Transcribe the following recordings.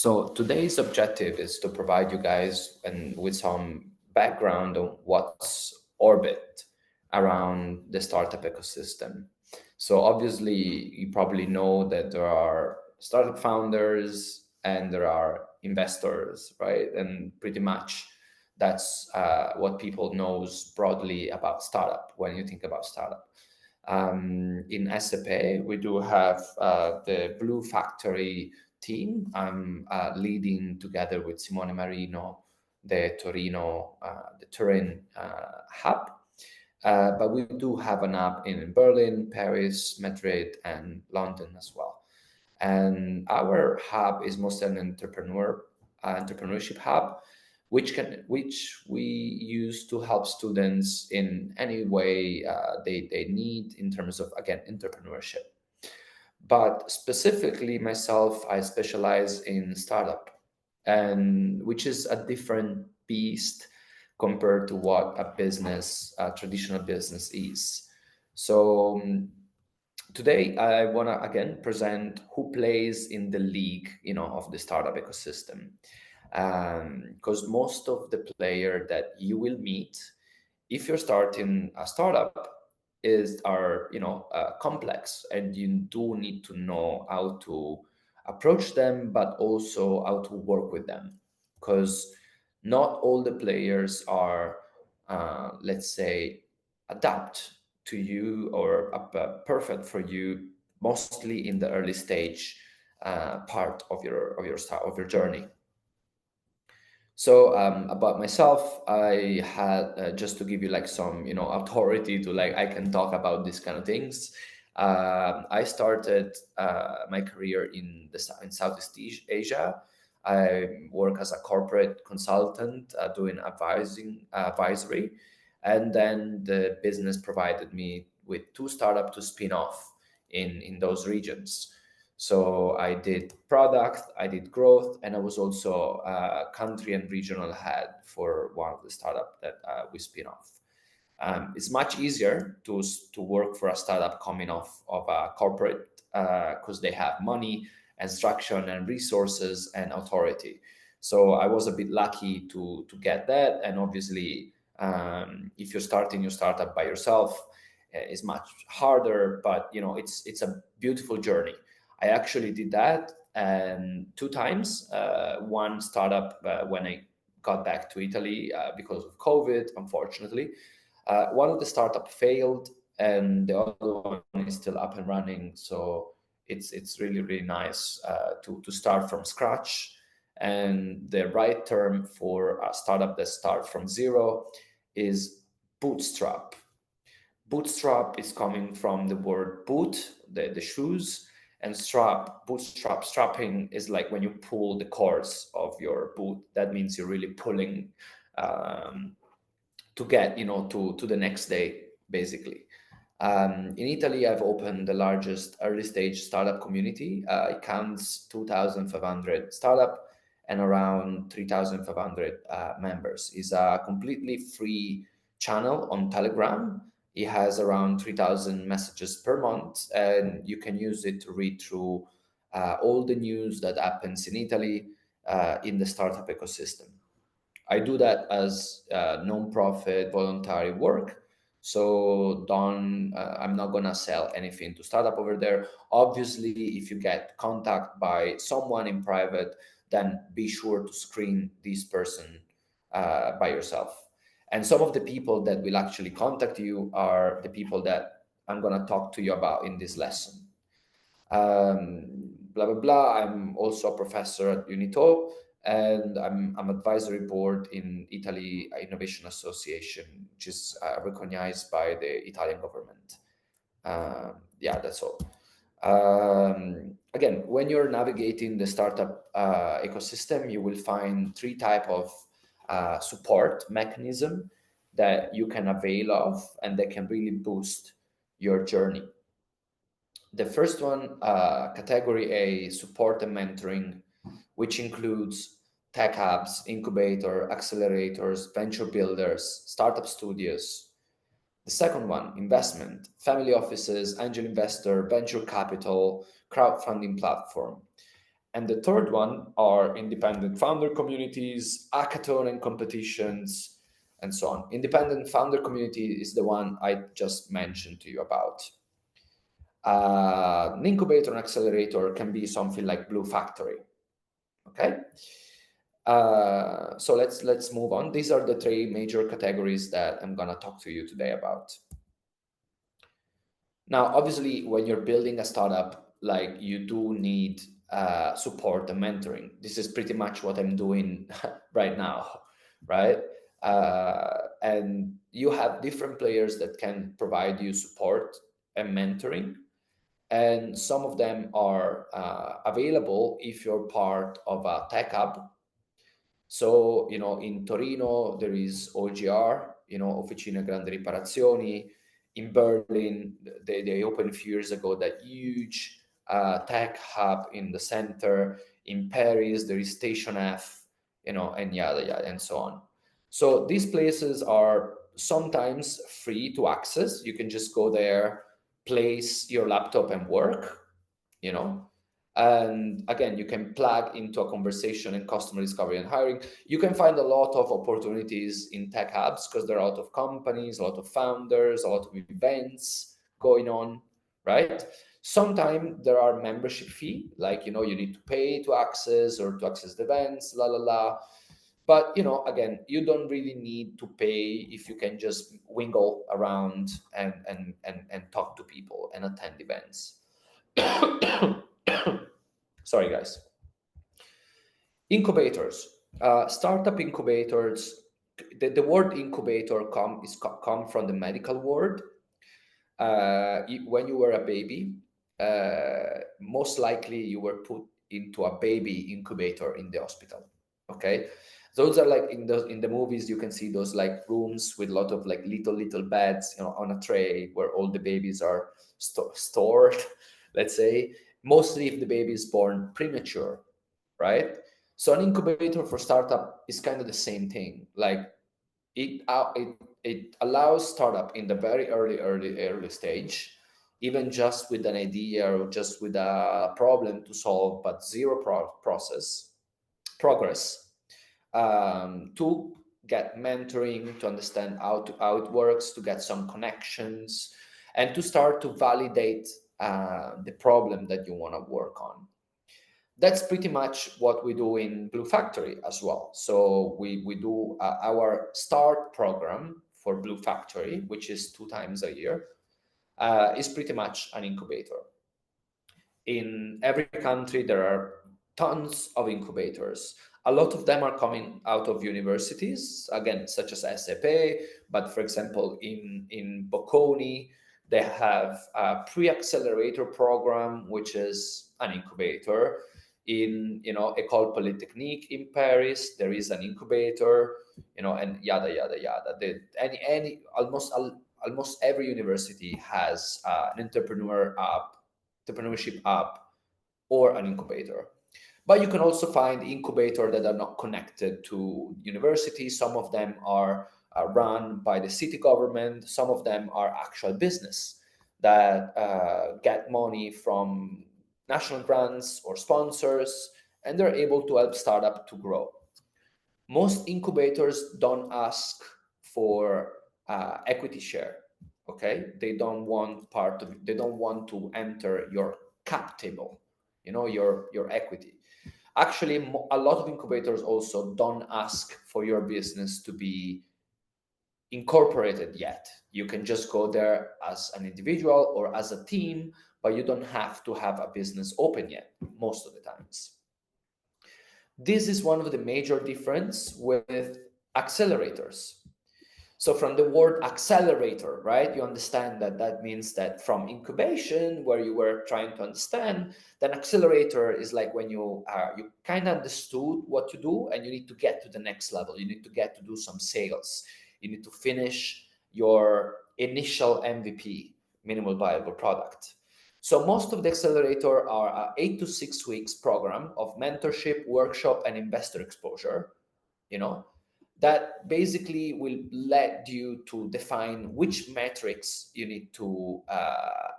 So today's objective is to provide you guys with some background on what's orbit around the startup ecosystem. So obviously, you probably know that there are startup founders and there are investors, right? And pretty much that's what people knows broadly about startup when you think about startup. In SAP, we do have the Blue Factory team. I'm leading together with Simone Marino, the Turin hub. But we do have an hub in Berlin, Paris, Madrid, and London as well. And our hub is mostly an entrepreneurship hub, which we use to help students in any way they need in terms of, again, entrepreneurship. But specifically myself, I specialize in startup, and which is a different beast compared to what a traditional business is. So today I want to again present who plays in the league, of the startup ecosystem, because most of the player that you will meet if you're starting a startup are complex, and you do need to know how to approach them, but also how to work with them, because not all the players are let's say adapt to you or perfect for you, mostly in the early stage part of your journey. So about myself, I had just to give you like some authority to like I can talk about these kind of things. I started my career in Southeast Asia. I work as a corporate consultant doing advisory, and then the business provided me with two startups to spin off in those regions. So I did product, I did growth, and I was also country and regional head for one of the startup that we spin off. It's much easier to work for a startup coming off of a corporate because they have money and structure and resources and authority. So I was a bit lucky to get that. And obviously, if you're starting your startup by yourself, it's much harder. But it's a beautiful journey. I actually did that two times. One startup when I got back to Italy because of COVID, unfortunately. One of the startup failed, and the other one is still up and running. So it's really really nice to start from scratch. And the right term for a startup that starts from zero is bootstrap. Bootstrap is coming from the word boot, the shoes, and strapping is like when you pull the cords of your boot. That means you're really pulling to get to the next day, basically. In Italy, I've opened the largest early stage startup community. It counts 2,500 startup and around 3,500 members. It's a completely free channel on Telegram. It has around 3,000 messages per month, and you can use it to read through all the news that happens in Italy in the startup ecosystem. I do that as non-profit voluntary work. So I'm not gonna sell anything to startup over there. Obviously, if you get contact by someone in private, then be sure to screen this person by yourself. And some of the people that will actually contact you are the people that I'm gonna talk to you about in this lesson. Blah blah blah. I'm also a professor at UniTo, and I'm advisory board in Italy Innovation Association, which is recognized by the Italian government. Yeah, that's all. Again, when you're navigating the startup ecosystem, you will find three type of support mechanism that you can avail of, and that can really boost your journey. The first one, category A, support and mentoring, which includes tech hubs, incubator, accelerators, venture builders, startup studios. The second one, investment, family offices, angel investor, venture capital, crowdfunding platform. And the third one are independent founder communities, hackathon and competitions, and so on. Independent founder community is the one I just mentioned to you about. An incubator and accelerator can be something like Blue Factory. Okay. So let's move on. These are the three major categories that I'm gonna talk to you today about. Now, obviously, when you're building a startup, like, you do need support and mentoring. This is pretty much what I'm doing right now, right? And you have different players that can provide you support and mentoring, and some of them are available if you're part of a tech hub. So, in Torino, there is OGR, Officine Grandi Riparazioni. In Berlin, they opened a few years ago that huge tech hub in the center. In Paris, there is Station F, and yada, yada, and so on. So these places are sometimes free to access. You can just go there, place your laptop and work, you know and again, you can plug into a conversation in customer discovery and hiring. You can find a lot of opportunities in tech hubs because there are a lot of companies, a lot of founders, a lot of events going on, right? Sometimes there are membership fee, like, you need to pay to access or to access the events, la la la. But again, you don't really need to pay if you can just wingle around and talk to people and attend events. Sorry, guys. Incubators, startup incubators. The word incubator come from the medical word. When you were a baby, most likely you were put into a baby incubator in the hospital. Okay, those are like in the movies. You can see those like rooms with a lot of like little beds, on a tray where all the babies are stored. Let's say, mostly if the baby is born premature, right? So an incubator for startup is kind of the same thing. Like, it allows startup in the very early stage, even just with an idea or just with a problem to solve, but zero progress, to get mentoring, to understand how it works, to get some connections, and to start to validate the problem that you want to work on. That's pretty much what we do in Blue Factory as well. So we do our start program for Blue Factory, which is 2 times a year, is pretty much an incubator. In every country, there are tons of incubators. A lot of them are coming out of universities, again, such as SAP, but for example, in Bocconi, they have a pre-accelerator program, which is an incubator. In École Polytechnique in Paris, there is an incubator, and yada yada yada. Any almost every university has an entrepreneurship app or an incubator. But you can also find incubators that are not connected to universities. Some of them are run by the city government. Some of them are actual business that get money from national grants or sponsors, and they're able to help startup to grow. Most incubators don't ask for equity share. Okay, they don't want they don't want to enter your cap table, your equity. Actually, a lot of incubators also don't ask for your business to be incorporated yet. You can just go there as an individual or as a team, but you don't have to have a business open yet, most of the times. This is one of the major difference with accelerators. So from the word accelerator, right, you understand that means that from incubation, where you were trying to understand, then accelerator is like when you kind of understood what to do and you need to get to the next level. You need to get to do some sales. You need to finish your initial MVP, minimal viable product. So most of the accelerator are a 8 to 6 weeks program of mentorship, workshop, and investor exposure, that basically will let you to define which metrics you need to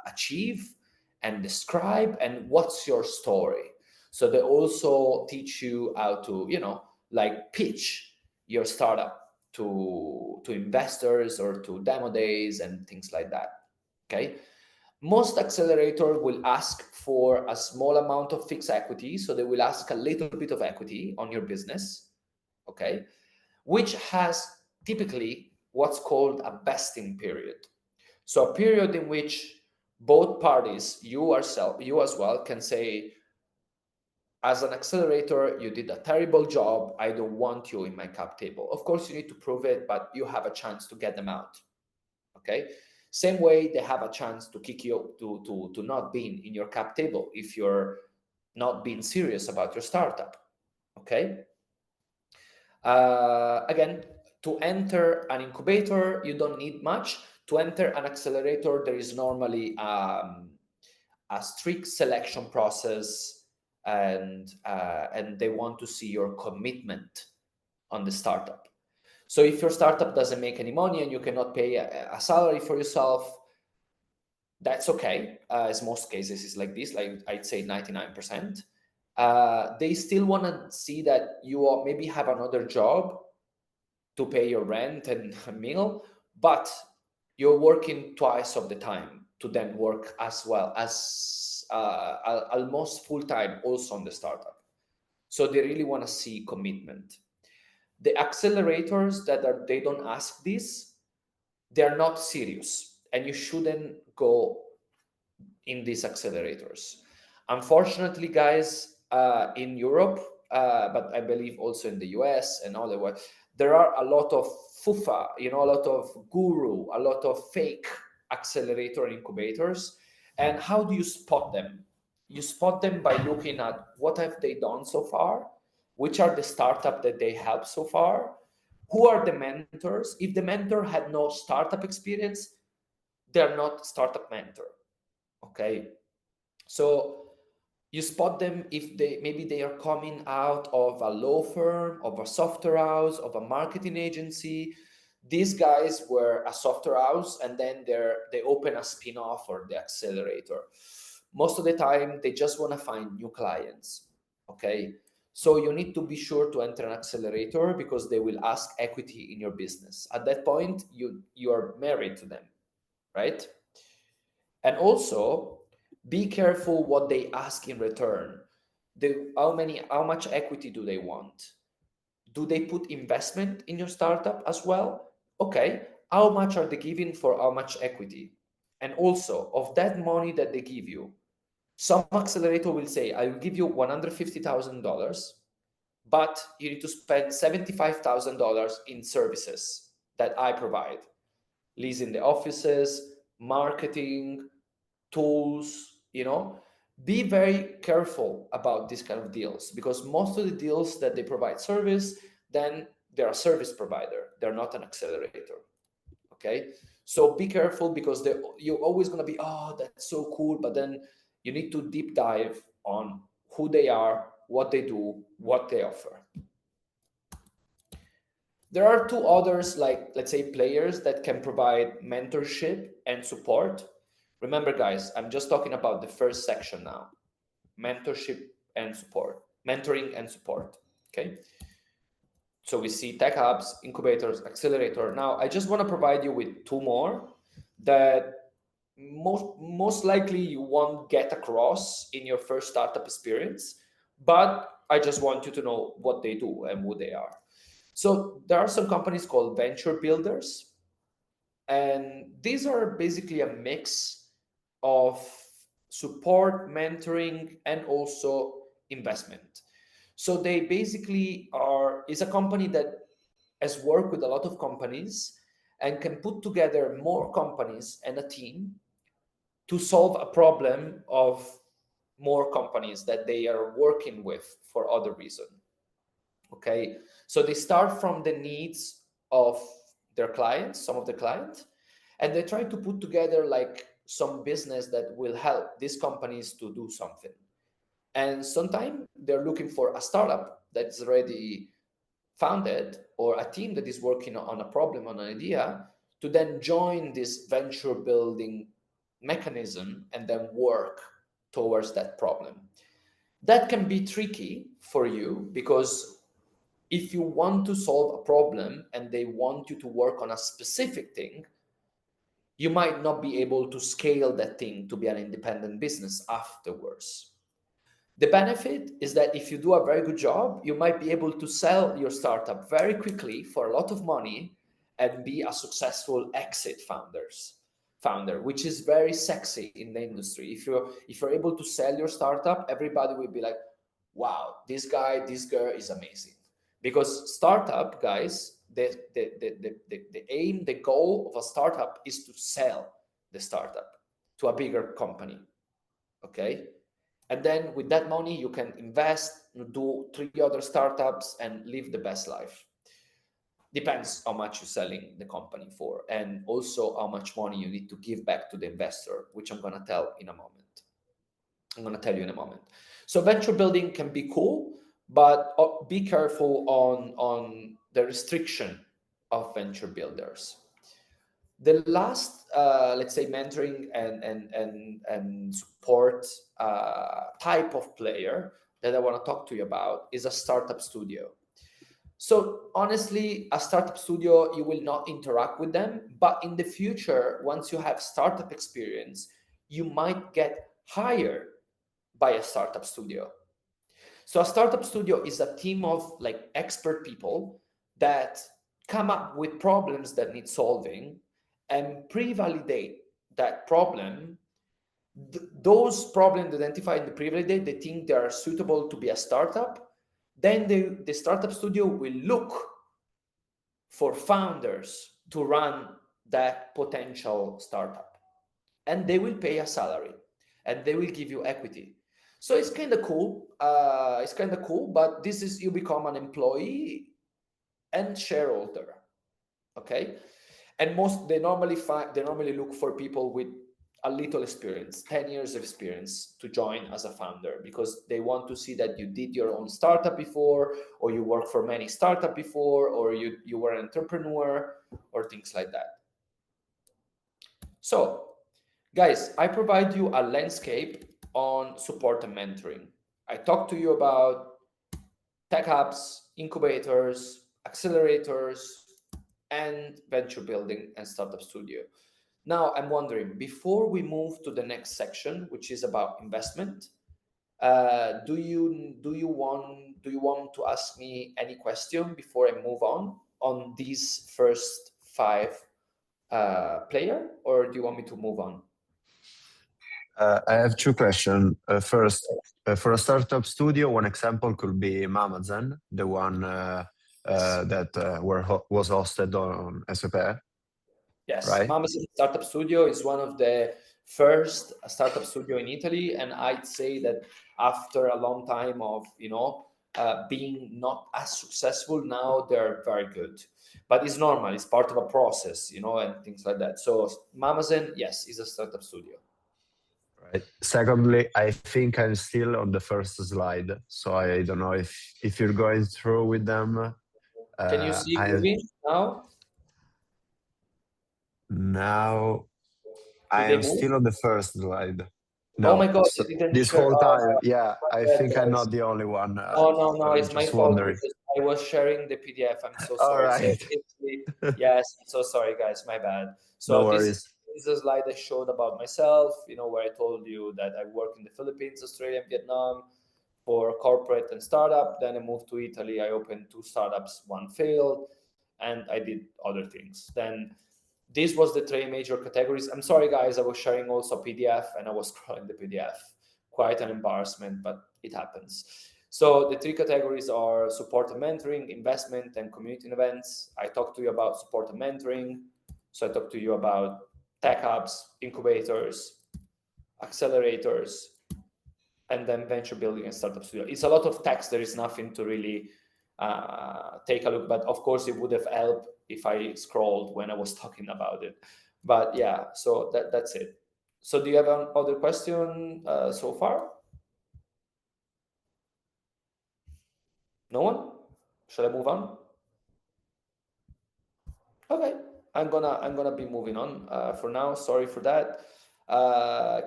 achieve and describe, and what's your story. So they also teach you how to, like pitch your startup to investors or to demo days and things like that. Okay. Most accelerator will ask for a small amount of fixed equity. So they will ask a little bit of equity on your business. Okay. Which has typically what's called a vesting period. So a period in which both parties, you as well, can say, as an accelerator, you did a terrible job. I don't want you in my cap table. Of course, you need to prove it, but you have a chance to get them out. Okay. Same way they have a chance to kick you to not being in your cap table if you're not being serious about your startup. Okay. Again, to enter an incubator, you don't need much. To enter an accelerator, there is normally a strict selection process, and they want to see your commitment on the startup. So if your startup doesn't make any money and you cannot pay a salary for yourself, that's okay. As most cases is like this, like I'd say 99%. They still want to see that you maybe have another job to pay your rent and a meal, but you're working twice of the time to then work as well as almost full time also on the startup. So they really want to see commitment. The accelerators they don't ask this, they're not serious, and you shouldn't go in these accelerators. Unfortunately, guys, in Europe, but I believe also in the US and all the way, there are a lot of fufa, a lot of guru, a lot of fake accelerator incubators. And how do you spot them? You spot them by looking at what have they done so far, which are the startup that they helped so far, who are the mentors. If the mentor had no startup experience, they're not startup mentor. Okay. So you spot them if they are coming out of a law firm, of a software house, of a marketing agency. These guys were a software house, and then they open a spin-off or the accelerator. Most of the time they just want to find new clients. Okay. So you need to be sure to enter an accelerator because they will ask equity in your business. At that point, you are married to them, right? And also, be careful what they ask in return. How much equity do they want? Do they put investment in your startup as well? Okay, how much are they giving for how much equity? And also, of that money that they give you, some accelerator will say, I will give you $150,000, but you need to spend $75,000 in services that I provide, leasing the offices, marketing, tools. Be very careful about these kind of deals, because most of the deals that they provide service, then they're a service provider, they're not an accelerator. Okay. So be careful, because you're always going to be, oh, that's so cool, but then you need to deep dive on who they are, what they do, what they offer. There are two others, like, let's say, players that can provide mentorship and support. Remember, guys, I'm just talking about the first section now: mentorship and support, mentoring and support. Okay. So we see tech hubs, incubators, accelerator. Now, I just want to provide you with two more that most likely you won't get across in your first startup experience, but I just want you to know what they do and who they are. So there are some companies called venture builders, and these are basically a mix of support, mentoring, and also investment. So they basically is a company that has worked with a lot of companies and can put together more companies and a team to solve a problem of more companies that they are working with for other reason. Okay. So they start from the needs of their clients, some of the clients, and they try to put together like some business that will help these companies to do something. And sometimes they're looking for a startup that's already founded, or a team that is working on a problem, on an idea, to then join this venture building mechanism and then work towards that problem. That can be tricky for you because if you want to solve a problem and they want you to work on a specific thing, you might not be able to scale that thing to be an independent business afterwards. The benefit is that if you do a very good job, you might be able to sell your startup very quickly for a lot of money and be a successful exit founder, which is very sexy in the industry. If you're able to sell your startup, everybody will be like, wow, this guy, this girl is amazing. Because startup guys, the aim, the goal of a startup is to sell the startup to a bigger company. Okay. And then with that money, you can invest, do 3 other startups, and live the best life. Depends how much you're selling the company for, and also how much money you need to give back to the investor, which I'm going to tell in a moment. I'm going to tell you in a moment. So venture building can be cool, but be careful on the restriction of venture builders. The last, let's say, mentoring and support type of player that I want to talk to you about is a startup studio. So honestly, a startup studio, you will not interact with them, but in the future, once you have startup experience, you might get hired by a startup studio. So a startup studio is a team of like expert people that come up with problems that need solving and pre-validate that problem. Those problems identified in the pre-validate, they think they are suitable to be a startup. Then the startup studio will look for founders to run that potential startup. And they will pay a salary and they will give you equity. So it's kind of cool. But this is, you become an employee and shareholder. Okay. And they normally look for people with a little experience, 10 years of experience, to join as a founder, because they want to see that you did your own startup before, or you worked for many startups before, or you were an entrepreneur, or things like that. So guys, I provide you a landscape on support and mentoring. I talked to you about tech hubs, incubators, accelerators, and venture building and startup studio. Now, I'm wondering, before we move to the next section, which is about investment, do you want to ask me any question before I move on these first 5 player, or do you want me to move on? I have 2 questions. First, for a startup studio, one example could be Amazon, the one that was hosted on SAP. Yes, Right? Amazon Startup Studio is one of the first startup studio in Italy, and I'd say that after a long time of being not as successful, now they're very good. But it's normal; it's part of a process, and things like that. So Amazon, yes, is a startup studio. Right. Secondly, I think I'm still on the first slide, so I don't know if you're going through with them. Can you see I moving now? Now I Did they am move? still on the first slide. Oh my No, God, so they didn't this share. whole time, yeah, My I bad, think I'm guys. not the only one. No, I'm it's my just fault wondering. because I was sharing the PDF. I'm so All sorry. So right, basically, yes, I'm so sorry, guys. My bad. no So this worries. is a slide I showed about myself, where I told you that I work in the Philippines, Australia, and Vietnam for corporate and startup. Then I moved to Italy. I opened 2 startups, one failed, and I did other things. Then this was the 3 major categories. I'm sorry, guys. I was sharing also PDF and I was scrolling the PDF. Quite an embarrassment, but it happens. So the 3 categories are support and mentoring, investment, and community events. I talked to you about support and mentoring. So I talked to you about tech hubs, incubators, accelerators, and then venture building and startup studio. It's a lot of text. There is nothing to really take a look, but of course it would have helped if I scrolled when I was talking about it. But yeah, so that's it. So do you have another question so far? No one? Shall I move on? Okay, I'm gonna be moving on for now. Sorry for that.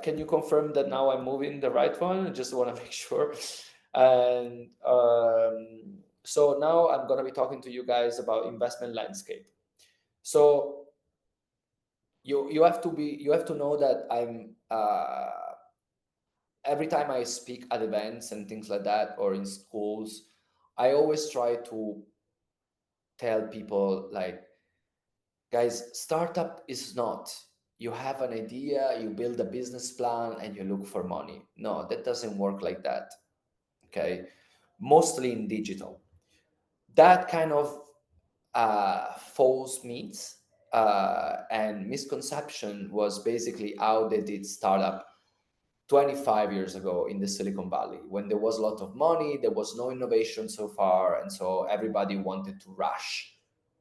Can you confirm that now I'm moving the right one? I just want to make sure. And so now I'm going to be talking to you guys about investment landscape. So you have to know that I'm every time I speak at events and things like that, or in schools, I always try to tell people, like, guys, startup is not you have an idea, you build a business plan, and you look for money. No, that doesn't work like that. Okay, mostly in digital. That kind of false myths and misconception was basically how they did startup 25 years ago in the Silicon Valley, when there was a lot of money, there was no innovation so far, and so everybody wanted to rush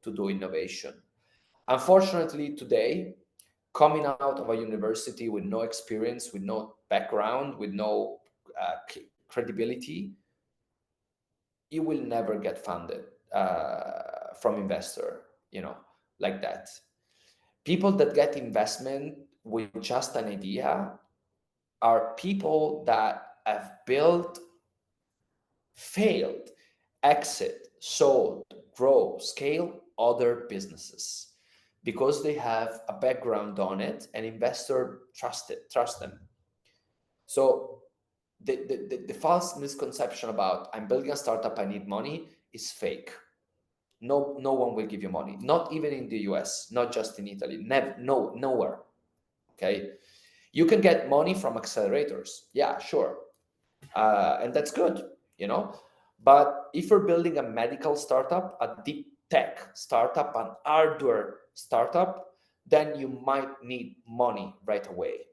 to do innovation. Unfortunately, today, coming out of a university with no experience, with no background, with no credibility, you will never get funded from investor, like that. People that get investment with just an idea are people that have built, failed, exit, sold, grow, scale other businesses because they have a background on it and investor trust them. So the false misconception about I'm building a startup, I need money, is fake. No one will give you money, not even in the US, not just in Italy, never, no, nowhere. Okay, you can get money from accelerators, yeah, sure, and that's good, but if you're building a medical startup, a deep tech startup, an hardware startup, then you might need money right away.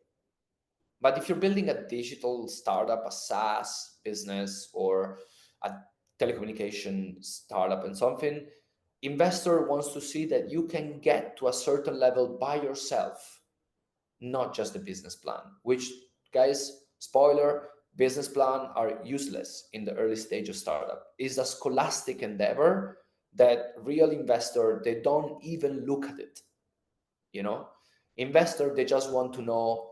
But if you're building a digital startup, a SaaS business, or a telecommunication startup and something, investor wants to see that you can get to a certain level by yourself, not just the business plan, which, guys, spoiler, business plan are useless in the early stage of startup. It's a scholastic endeavor that real investor, they don't even look at it. Investor, they just want to know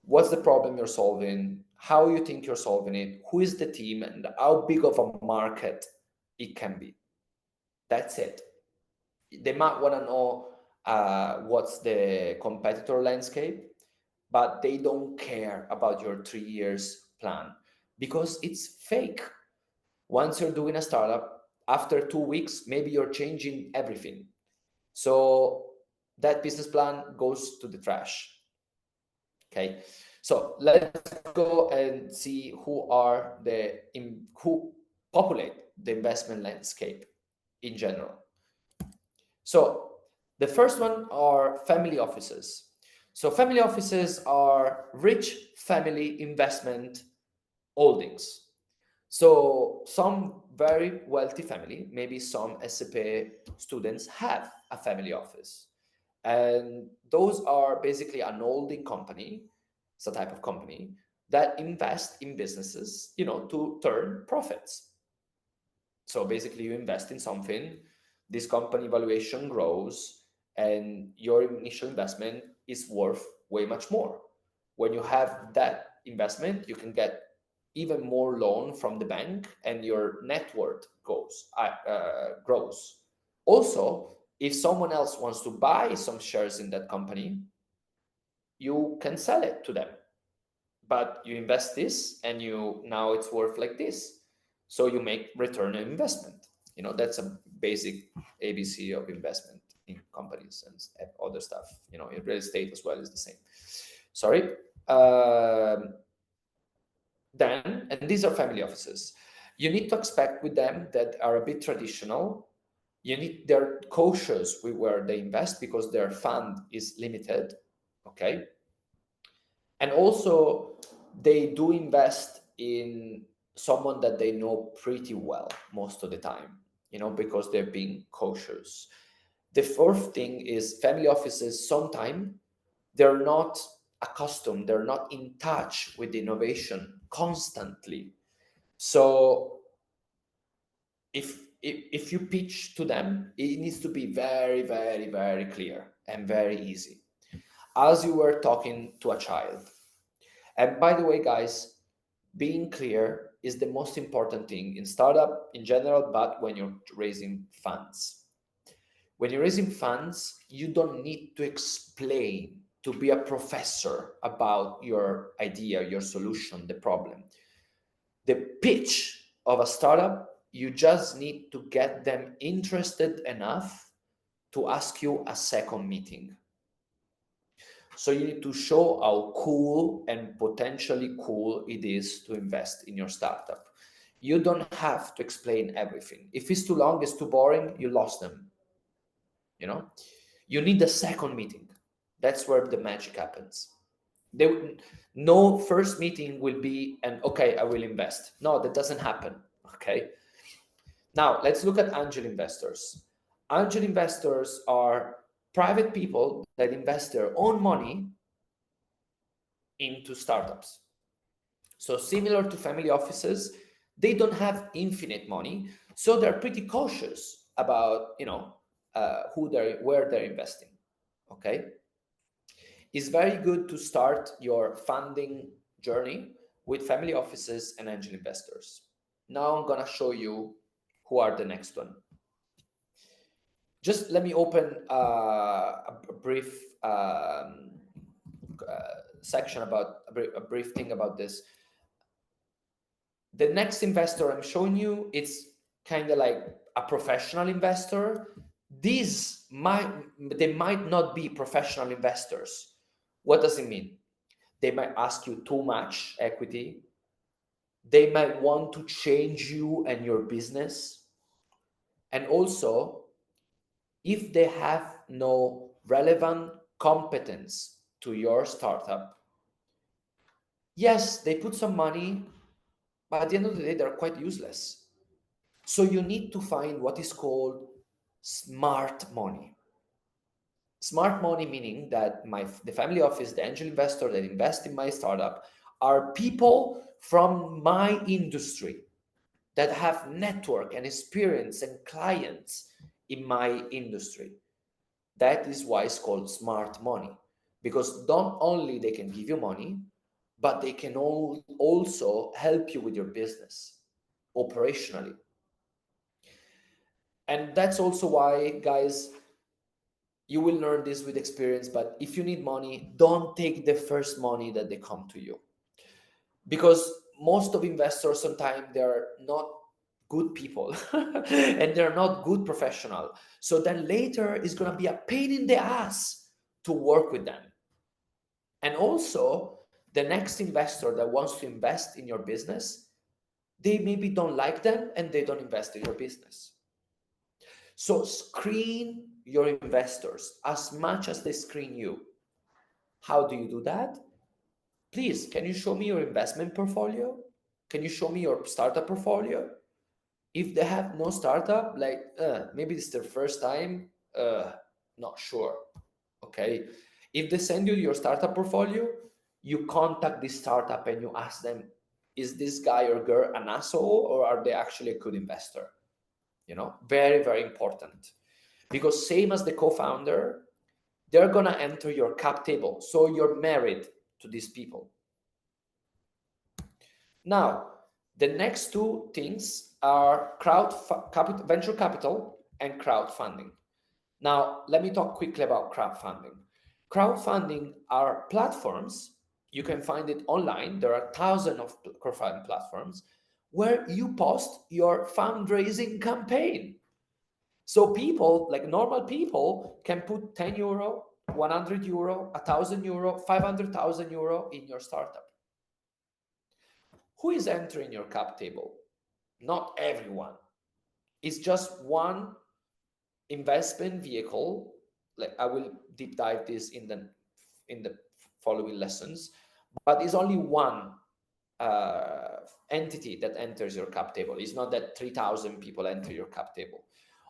what's the problem you're solving, how you think you're solving it, who is the team, and how big of a market it can be. That's it. They might want to know what's the competitor landscape, but they don't care about your 3 years plan because it's fake. Once you're doing a startup, after 2 weeks, maybe you're changing everything. So that business plan goes to the trash. Okay, so let's go and see who populate the investment landscape in general. So the first one are family offices. So family offices are rich family investment holdings. So some very wealthy family, maybe some SCP students have a family office. And those are basically an holding company. It's a type of company that invest in businesses, to turn profits. So basically you invest in something, this company valuation grows, and your initial investment is worth way much more. When you have that investment, you can get even more loan from the bank, and your net worth grows. Also, if someone else wants to buy some shares in that company, you can sell it to them. But you invest this, and now it's worth like this. So you make return on investment. That's a basic ABC of investment in companies and other stuff. In real estate as well is the same. Sorry. Then, and these are family offices. You need to expect with them that are a bit traditional. They're cautious with where they invest because their fund is limited. Okay. And also, they do invest in someone that they know pretty well most of the time, because they're being cautious. The fourth thing is family offices, sometimes they're not accustomed, they're not in touch with innovation constantly. So if you pitch to them, it needs to be very, very, very clear and very easy, as you were talking to a child. And by the way, guys, being clear is the most important thing in startup in general, but when you're raising funds. When you're raising funds, you don't need to explain, to be a professor about your idea, your solution, the problem. The pitch of a startup, you just need to get them interested enough to ask you a second meeting. So you need to show how cool and potentially cool it is to invest in your startup. You don't have to explain everything. If it's too long, it's too boring, you lost them. You know, you need a second meeting. That's where the magic happens. No first meeting will be okay, I will invest. No, that doesn't happen. Okay. Now let's look at angel investors. Angel investors are private people that invest their own money into startups. So similar to family offices, they don't have infinite money, so they're pretty cautious about where they're investing. Okay, it's very good to start your funding journey with family offices and angel investors. Now I'm gonna show you who are the next one. Just let me open a brief section about a brief thing about this. The next investor I'm showing you, it's kind of like a professional investor. They might not be professional investors. What does it mean? They might ask you too much equity. They might want to change you and your business. And also, if they have no relevant competence to your startup, yes, they put some money, but at the end of the day, they're quite useless. So you need to find what is called smart money. Smart money meaning that the family office, the angel investor that invest in my startup are people from my industry that have network and experience and clients in my industry. That is why it's called smart money, because not only they can give you money, but they can also help you with your business operationally. And that's also why, guys, you will learn this with experience, but if you need money, don't take the first money that they come to you. Because most of investors, sometimes they're not good people and they're not good professional. So then later it's going to be a pain in the ass to work with them. And also, the next investor that wants to invest in your business, they maybe don't like them and they don't invest in your business. So screen your investors as much as they screen you. How do you do that? Please, can you show me your investment portfolio? Can you show me your startup portfolio? If they have no startup, like maybe it's their first time, not sure. Okay. If they send you your startup portfolio, you contact this startup and you ask them, is this guy or girl an asshole or are they actually a good investor? Very, very important. Because same as the co-founder, they're going to enter your cap table. So you're married to these people. Now, the next two things are venture capital and crowdfunding. Now, let me talk quickly about crowdfunding. Crowdfunding are platforms. You can find it online. There are thousands of crowdfunding platforms where you post your fundraising campaign. So people, like normal people, can put 10 euro, 100 euro, 1,000 euro, 500,000 euro in your startup. Who is entering your cap table? Not everyone. It's just one investment vehicle. Like I will deep dive this in the following lessons, but it's only one entity that enters your cap table. It's not that 3,000 people enter your cap table.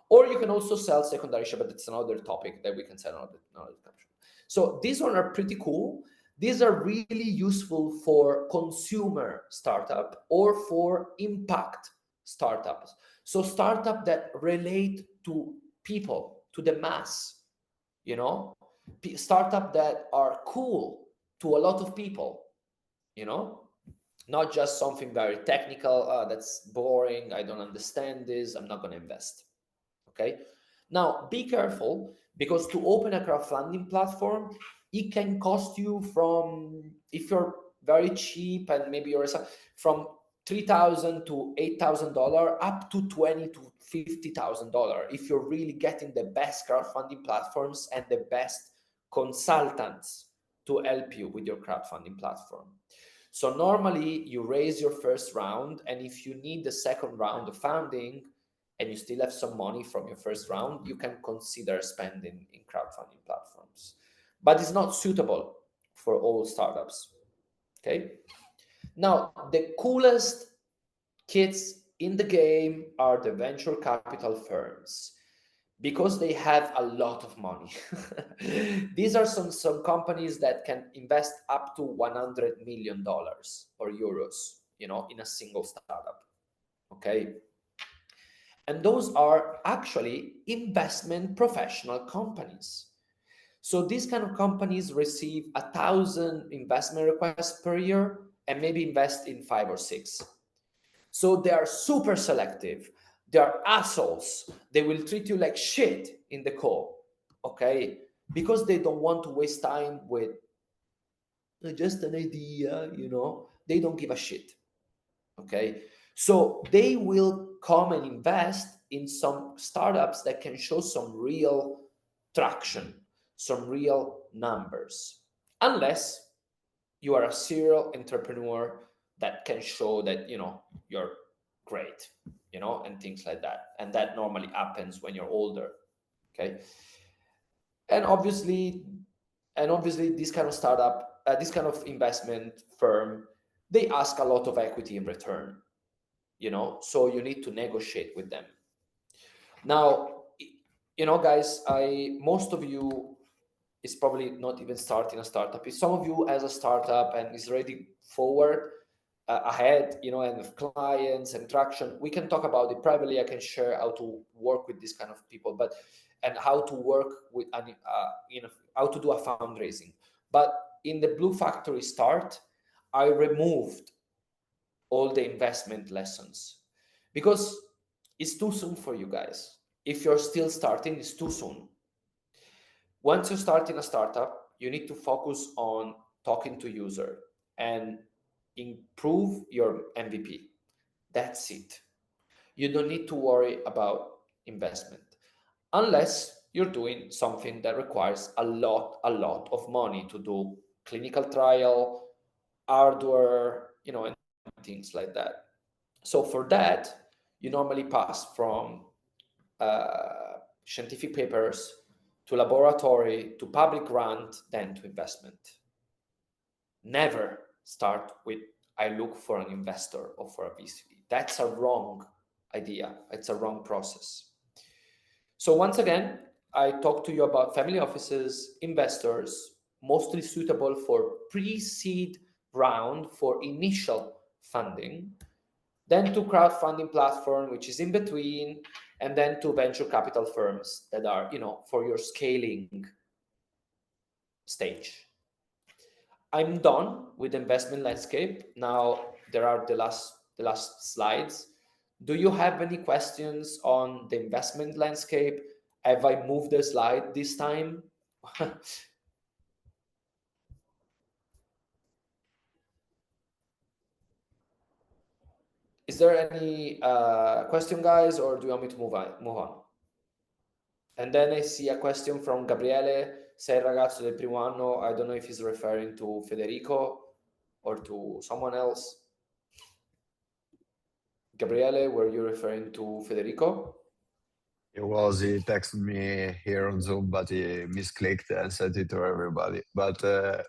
Or you can also sell secondary share, but it's another topic that we can sell another caption. So these one are pretty cool. These are really useful for consumer startup or for impact startups. So startup that relate to people, to the mass, startup that are cool to a lot of people, not just something very technical. That's boring. I don't understand this. I'm not going to invest. Okay. Now, be careful, because to open a crowdfunding platform, it can cost you from, if you're very cheap and maybe you're from $3,000 to $8,000 up to $20,000 to $50,000 if you're really getting the best crowdfunding platforms and the best consultants to help you with your crowdfunding platform. So normally you raise your first round, and if you need the second round of funding and you still have some money from your first round, you can consider spending in crowdfunding platforms. But it's not suitable for all startups. Okay. Now, the coolest kids in the game are the venture capital firms, because they have a lot of money. These are some companies that can invest up to $100 million or euros, in a single startup. Okay. And those are actually investment professional companies. So these kind of companies receive 1,000 investment requests per year and maybe invest in 5 or 6. So they are super selective. They are assholes. They will treat you like shit in the call, okay? Because they don't want to waste time with just an idea, They don't give a shit, okay? So they will come and invest in some startups that can show some real traction, some real numbers, unless you are a serial entrepreneur that can show that you're great, and things like that. And that normally happens when you're older. Okay. And obviously this kind of startup, this kind of investment firm, they ask a lot of equity in return, so you need to negotiate with them. Now, guys, most of you is probably not even starting a startup. If some of you as a startup and is ready forward ahead, and with clients and traction, we can talk about it privately. I can share how to work with this kind of people, and how to work with, how to do a fundraising. But in the Blue Factory start, I removed all the investment lessons, because it's too soon for you guys. If you're still starting, it's too soon. Once you're starting a startup, you need to focus on talking to user and improve your MVP. That's it. You don't need to worry about investment unless you're doing something that requires a lot of money to do clinical trial, hardware, and things like that. So for that, you normally pass from scientific papers to laboratory to public grant, then to investment. Never start with I look for an investor or for a VC. That's a wrong idea. It's a wrong process. So once again, I talked to you about family offices, investors, mostly suitable for pre-seed round for initial funding, then to crowdfunding platform, which is in between, and then to venture capital firms that are, for your scaling stage. I'm done with investment landscape. Now there are the last slides. Do you have any questions on the investment landscape? Have I moved the slide this time? Is there any question, guys, or do you want me to move on? And then I see a question from Gabriele, sei il ragazzo del primo anno. I don't know if he's referring to Federico or to someone else. Gabriele, were you referring to Federico? It was, he texted me here on Zoom, but he misclicked and sent it to everybody. But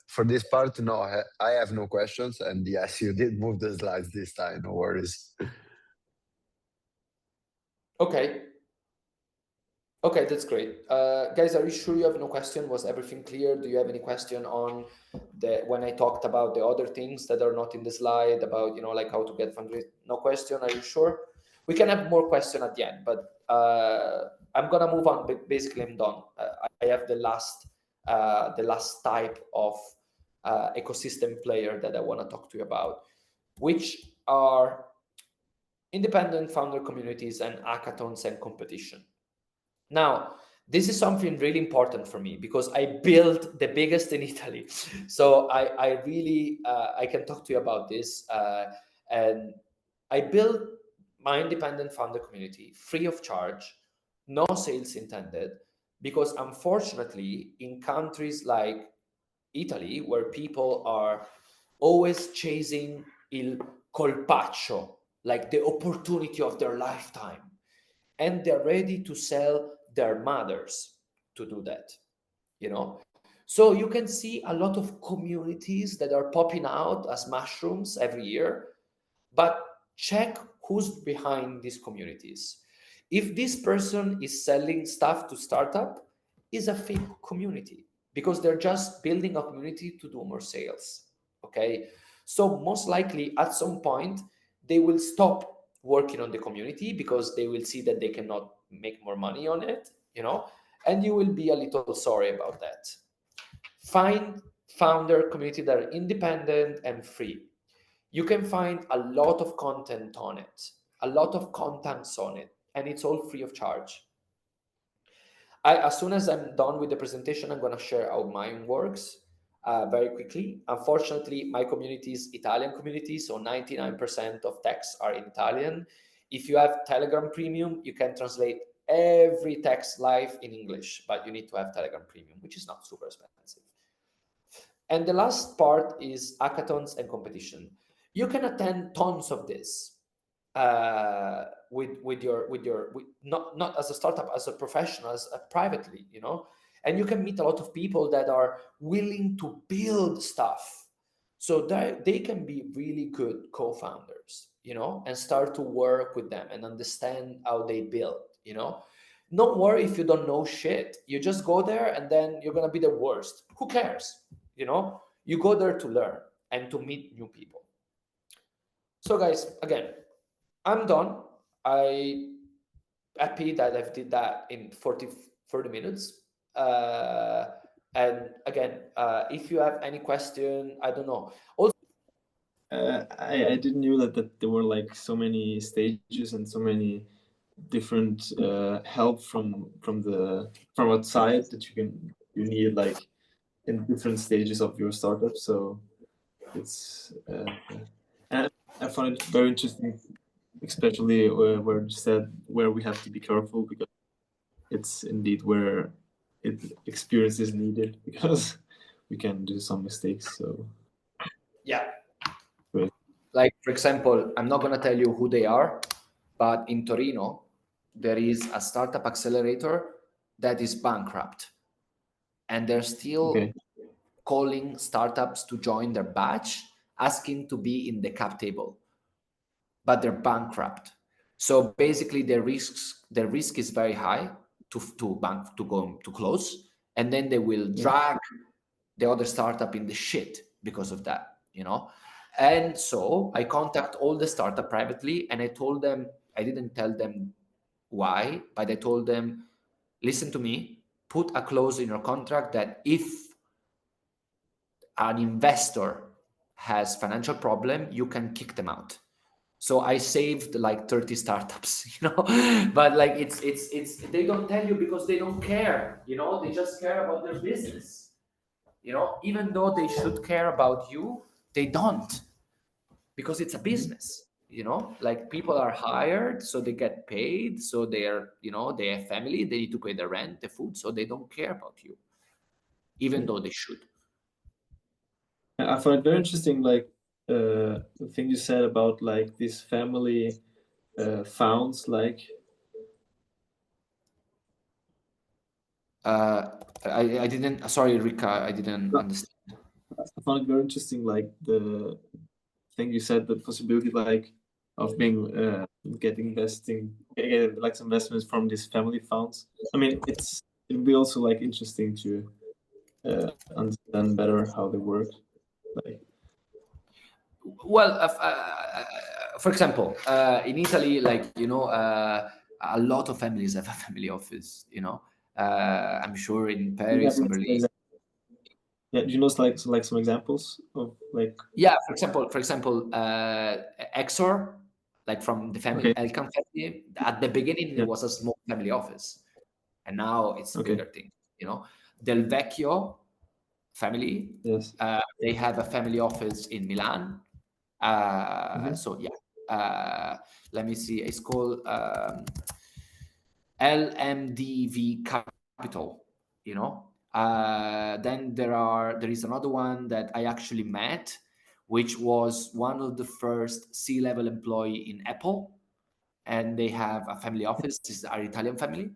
for this part, no, I have no questions. And yes, you did move the slides this time, no worries. Okay. Okay, that's great. Guys, are you sure you have no question? Was everything clear? Do you have any question on when I talked about the other things that are not in the slide about, like how to get fundraising? No question, are you sure? We can have more question at the end, but I'm gonna move on, but basically I'm done. I have the last type of ecosystem player that I wanna talk to you about. which are independent founder communities and hackathons and competition. Now, this is something really important for me because I built the biggest in Italy. So I really, I can talk to you about this. And I built my independent founder community free of charge, no sales intended, because unfortunately, in countries like Italy, where people are always chasing il colpaccio, like the opportunity of their lifetime, and they're ready to sell their mothers to do that, you know. So you can see a lot of communities that are popping out as mushrooms every year, but check who's behind these communities. If this person is selling stuff to startup, is a fake community because they're just building a community to do more sales. Okay, so most likely at some point they will stop working on the community because they will see that they cannot make more money on it, you know, and you will be a little sorry about that. Find founder community that are independent and free. You can find a lot of content on it, a lot of contents on it, and it's all free of charge. As soon as I'm done with the presentation, I'm going to share how mine works very quickly. Unfortunately, my community is Italian community, so 99% of texts are in Italian. If you have Telegram Premium, you can translate every text live in English, but you need to have Telegram Premium, which is not super expensive. And the last part is hackathons and competition. You can attend tons of this with not as a startup, as a professional, as privately, you know. And you can meet a lot of people that are willing to build stuff, so that they can be really good co-founders, you know, and start to work with them and understand how they build, you know. Don't worry if you don't know shit. You just go there and then you're gonna be the worst. Who cares? You know, you go there to learn and to meet new people. So guys, again, I'm done. I happy that I've did that in 30 minutes. And again, if you have any question, I don't know. Also, I didn't know that there were like so many stages and so many different help from outside that you need like in different stages of your startup. So it's and I found it very interesting, especially where you said where we have to be careful, because it's indeed where experience is needed, because we can do some mistakes. So yeah, great. like for example, I'm not gonna tell you who they are, but in Torino, there is a startup accelerator that is bankrupt, and they're still calling startups to join their batch, asking to be in the cap table, but they're bankrupt. So basically, the risk is very high to close, and then they will drag the other startup in the shit because of that, you know. And so I contact all the startup privately, and I told them, I didn't tell them why, but I told them, listen to me, put a clause in your contract that if an investor has financial problem, you can kick them out. So I saved like 30 startups, you know. But like it's they don't tell you because they don't care, you know. They just care about their business, you know. Even though they should care about you, they don't, because it's a business, you know. Like people are hired, so they get paid, so they're, you know, they have family, they need to pay the rent, the food, so they don't care about you, even though they should. I find it very interesting, like the thing you said about like this family founds, like I didn't, sorry Rika, I didn't understand. I found it very interesting, like the thing you said, the possibility like of being getting like some investments from these family funds. I mean, it would be also like interesting to understand better how they work. Like, Well, for example, in Italy, like, you know, a lot of families have a family office, you know. I'm sure in yeah, Paris and Berlin. Yeah, do you know like some examples of like? Yeah, for example, Exor, like from the family Okay. Elkan family. At the beginning, Yeah. it was a small family office, and now it's a Okay. bigger thing. You know, Del Vecchio family. Yes. They have a family office in Milan. So yeah, let me see. It's called LMDV Capital. You know. Then there is another one that I actually met, which was one of the first C-level employee in Apple, and they have a family office. This is our Italian family,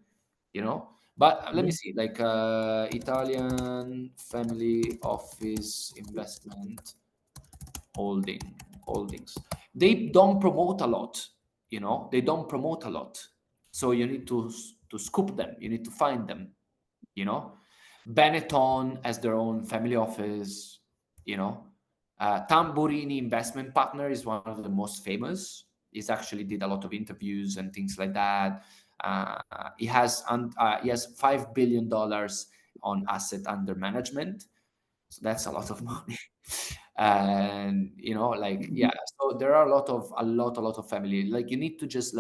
you know. But let me see, like Italian family office investment holdings. They don't promote a lot, you know. They don't promote a lot, so you need to scoop them. You need to find them, you know. Benetton has their own family office, you know. Tamburini Investment Partner is one of the most famous. He's actually did a lot of interviews and things like that. He has $5 billion on asset under management, so that's a lot of money. And you know, like, yeah, so there are a lot of family. Like, you need to just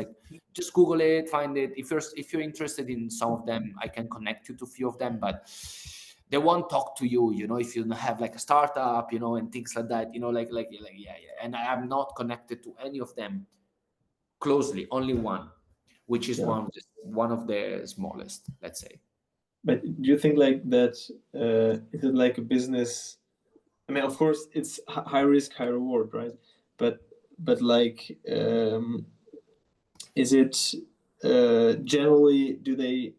Google it, find it. If you're interested in some of them, I can connect you to a few of them, but they won't talk to you, you know, if you have like a startup, you know, and things like that, you know, yeah. And I am not connected to any of them closely, only one, which is one of the smallest, let's say. But do you think like that? Is it like a business? I mean, of course, it's high risk, high reward, right? But like, is it generally, do they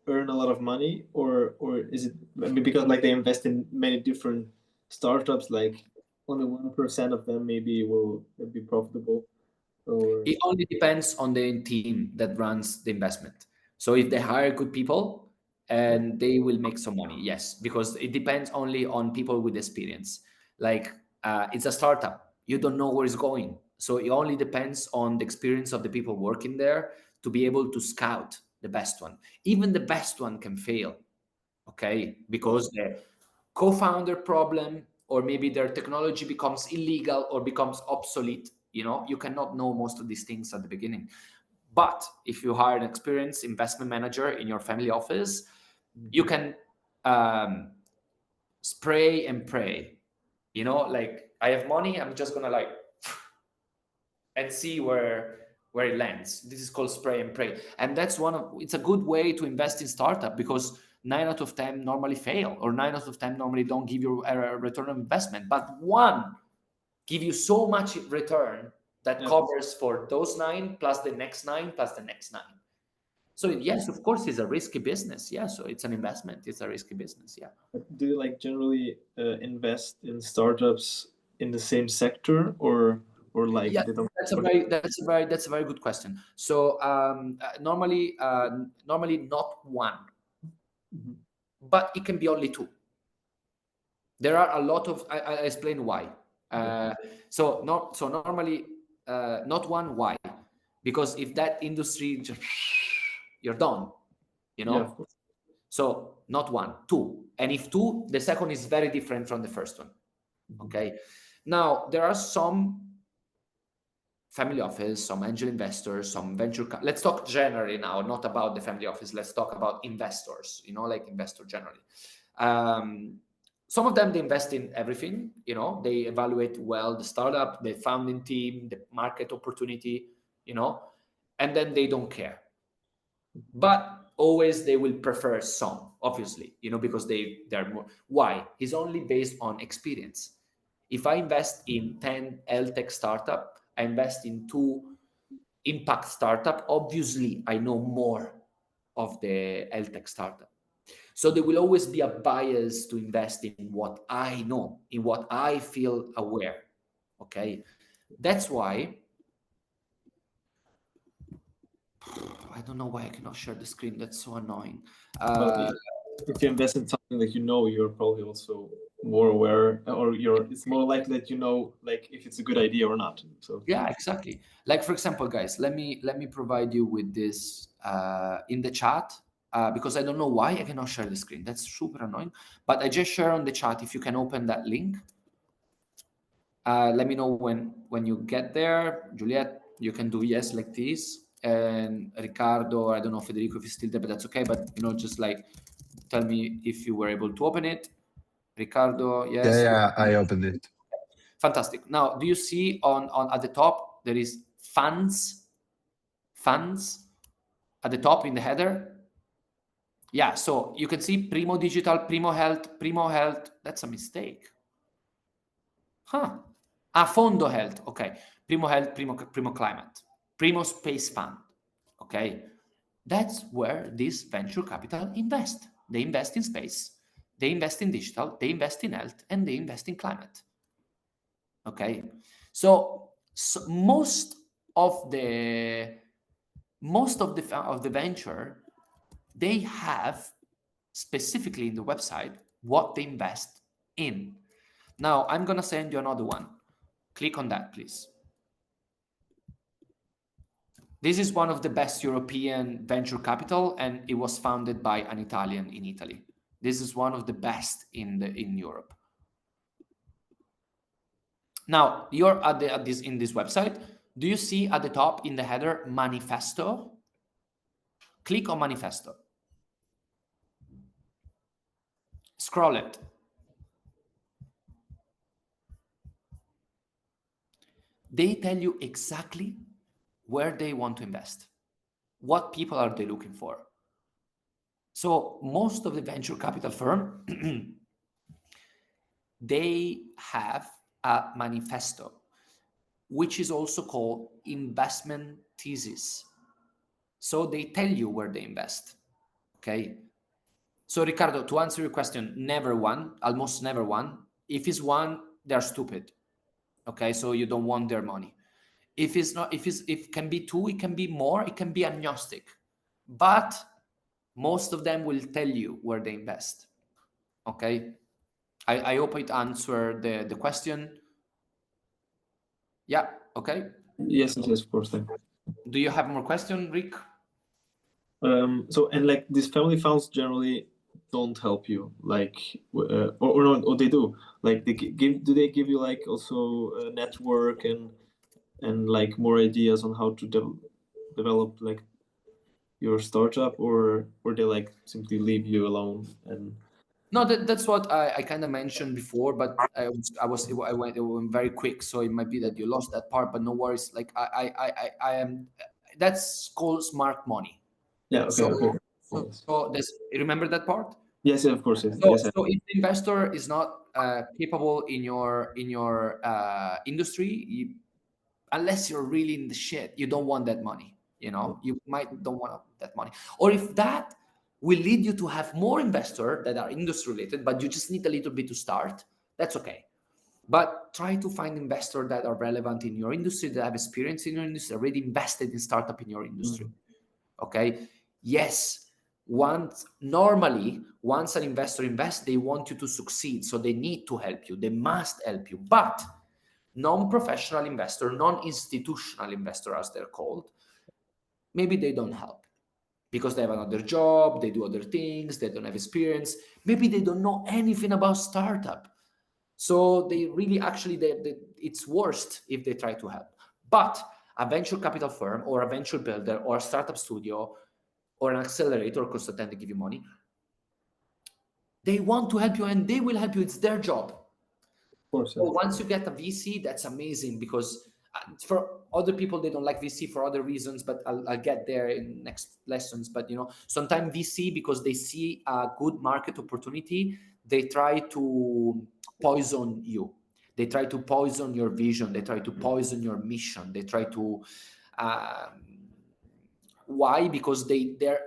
earn a lot of money, or is it, I mean, because like they invest in many different startups, like only 1% of them maybe will be profitable, or It only depends on the team that runs the investment. So if they hire good people, and they will make some money, yes, because it depends only on people with experience. Like, it's a startup, you don't know where it's going, so it only depends on the experience of the people working there to be able to scout the best one. Even the best one can fail, okay, because the co-founder problem, or maybe their technology becomes illegal or becomes obsolete. You know, you cannot know most of these things at the beginning. But if you hire an experienced investment manager in your family office, you can spray and pray. You know, like, I have money, I'm just gonna and see where it lands. This is called spray and pray, and it's a good way to invest in startup, because 9 out of 10 normally fail, or 9 out of 10 normally don't give you a return on investment, but one give you so much return that covers for those 9 plus the next 9 plus the next 9. So yes, of course, it's a risky business. Yeah, so it's an investment, it's a risky business. Yeah. do you like generally invest in startups in the same sector, or like Yeah, they don't? that's a very good question. So normally not one, but it can be only two. There are a lot of. I explain why. So normally not one. Why? Because if that industry just, you're done. You know. Yeah, of course. So not one, two, and if two, the second is very different from the first one. Okay. Now there are some family office, some angel investors, some let's talk generally now, not about the family office. Let's talk about investors, you know, like investor generally. Some of them, they invest in everything, you know, they evaluate well the startup, the founding team, the market opportunity, you know, and then they don't care. But always they will prefer some, obviously, you know, because they're more. Why? It's only based on experience. If I invest in 10 health tech startup, I invest in 2 impact startup, obviously I know more of the health tech startup. So there will always be a bias to invest in what I know, in what I feel aware. Okay. That's why I don't know why I cannot share the screen. That's so annoying. Well, if you invest in something that you know, you're probably also more aware, or it's more likely that you know, like, if it's a good idea or not. So yeah, exactly. Like, for example, guys, let me provide you with this in the chat. because I don't know why I cannot share the screen. That's super annoying. But I just share on the chat if you can open that link. Let me know when you get there. Juliet, you can do yes like this. And Ricardo, I don't know Federico if he's still there, but that's okay. But just like tell me if you were able to open it. Ricardo, yes. Yeah, I opened it. Fantastic. Now, do you see on at the top there is funds at the top in the header? Yeah, so you can see Primo Digital, Primo Health. That's a mistake. Huh. Fondo Health. Okay. Primo Health, Primo Climate, Primo Space Fund. Okay. That's where this venture capital invest. They invest in space, they invest in digital, they invest in health, and they invest in climate. Okay. So most of the venture, they have specifically in the website what they invest in. Now I'm gonna send you another one. Click on that, please. This is one of the best European venture capital, and it was founded by an Italian in Italy. This is one of the best in Europe. Now you're in this website. Do you see at the top in the header manifesto? Click on manifesto. Scroll it. They tell you exactly where they want to invest. What people are they looking for? So most of the venture capital firm, they have a manifesto, which is also called investment thesis. So they tell you where they invest. Okay. So Ricardo, to answer your question, never one, almost never one. If it's one, they're stupid. Okay, so you don't want their money. If it's not, if it can be two, it can be more, it can be agnostic. But most of them will tell you where they invest. Okay. I hope it answered the question. Yeah, okay. Yes, of course. Do you have more question, Rick? So, and like these family funds generally don't help you, like, or no, or they do. Like, do they give you like also a network and like more ideas on how to develop like your startup, or they like simply leave you alone? And no, that's what I kind of mentioned before, but I went very quick, so it might be that you lost that part, but no worries. Like I am, that's called smart money. yeah, okay, so, okay. So remember that part? Yes, of course. Yes. So if the investor is not capable in your industry, unless you're really in the shit, you don't want that money. You might don't want that money. Or if that will lead you to have more investors that are industry related, but you just need a little bit to start, that's okay. But try to find investors that are relevant in your industry, that have experience in your industry, already invested in startup in your industry. Okay. Yes. Normally, once an investor invests, they want you to succeed. So they need to help you. They must help you. But non-professional investor, non-institutional investor, as they're called, maybe they don't help because they have another job, they do other things, they don't have experience. Maybe they don't know anything about startup. So they really it's worst if they try to help. But a venture capital firm or a venture builder or a startup studio or an accelerator, because they give you money, they want to help you and they will help you. It's their job. Of course. So once you get a VC, that's amazing, because for other people, they don't like VC for other reasons, but I'll get there in next lessons. But sometimes VC, because they see a good market opportunity, they try to poison you. They try to poison your vision. They try to poison your mission. They try to why? Because